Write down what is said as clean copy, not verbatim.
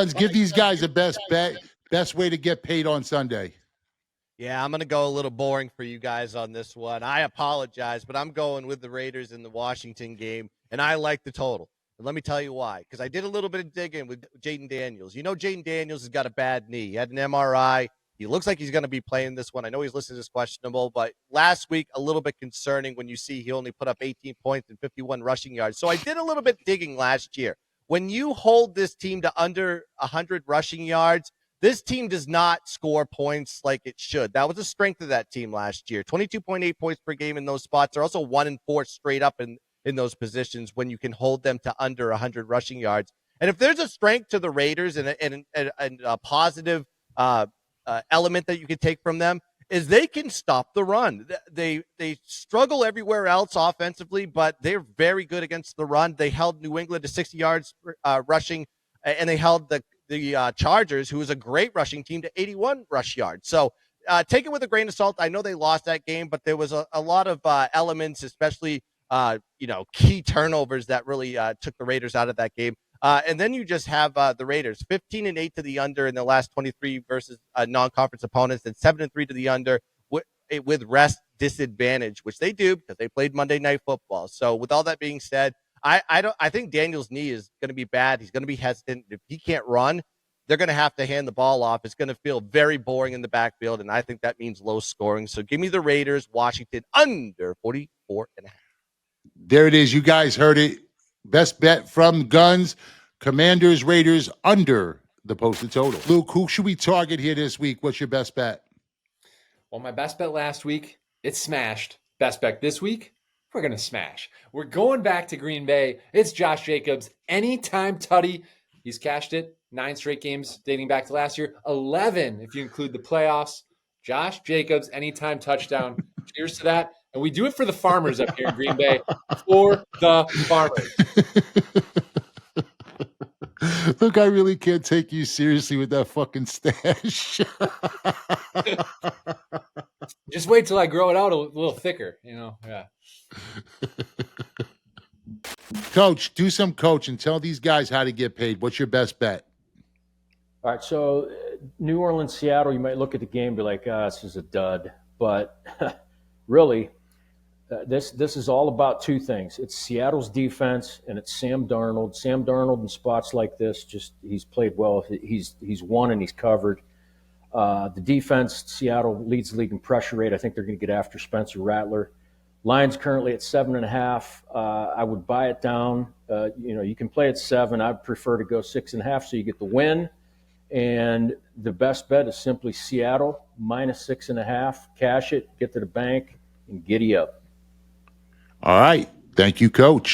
Gunz, give these guys the best bet, best way to get paid on Sunday. Yeah, I'm going to go a little boring for you guys on this one. I apologize, but I'm going with the Raiders in the Washington game, and I like the total. And let me tell you why, because I did a little bit of digging with Jaden Daniels. You know Jaden Daniels has got a bad knee. He had an MRI. He looks like he's going to be playing this one. I know he's listed as questionable, but last week, a little bit concerning when you see he only put up 18 points and 51 rushing yards. So I did a little bit digging last year. When you hold this team to under 100 rushing yards, this team does not score points like it should. That was the strength of that team last year. 22.8 points per game in those spots. They're also 1-4 straight up in those positions when you can hold them to under 100 rushing yards. And if there's a strength to the Raiders and a positive element that you can take from them, is they can stop the run. They struggle everywhere else offensively, but they're very good against the run. They held New England to 60 yards rushing, and they held the Chargers, who is a great rushing team, to 81 rush yards. So take it with a grain of salt. I know they lost that game, but there was a lot of elements, especially key turnovers that really took the Raiders out of that game. And then you just have the Raiders 15-8 to the under in the last 23 versus non-conference opponents, and 7-3 to the under with rest disadvantage, which they do because they played Monday Night Football. So with all that being said, I think Daniel's knee is going to be bad. He's going to be hesitant. If he can't run, they're going to have to hand the ball off. It's going to feel very boring in the backfield, and I think that means low scoring. So give me the Raiders, Washington, under 44.5. There it is. You guys heard it. Best bet from Gunz. Commanders, Raiders, under the posted total. Luke, who should we target here this week? What's your best bet? Well, my best bet last week, it smashed. Best bet this week, we're going to smash. We're going back to Green Bay. It's Josh Jacobs. Anytime tutty. He's cashed it. 9 straight games dating back to last year. 11 if you include the playoffs. Josh Jacobs, anytime touchdown. Cheers to that. And we do it for the farmers up here in Green Bay. For the farmers. Look, I really can't take you seriously with that fucking stash. Just wait till I grow it out a little thicker, Yeah. Coach, do some coaching. Tell these guys how to get paid. What's your best bet? All right, so New Orleans, Seattle, you might look at the game and be like, this is a dud. But really, this is all about two things. It's Seattle's defense and it's Sam Darnold. Sam Darnold in spots like this, he's played well. He's won and he's covered. The defense, Seattle leads the league in pressure rate. I think they're going to get after Spencer Rattler. Line's currently at 7.5. I would buy it down. You can play at 7. I'd prefer to go 6.5 so you get the win. And the best bet is simply Seattle minus 6.5. Cash it, get to the bank, and giddy up. All right. Thank you, Coach.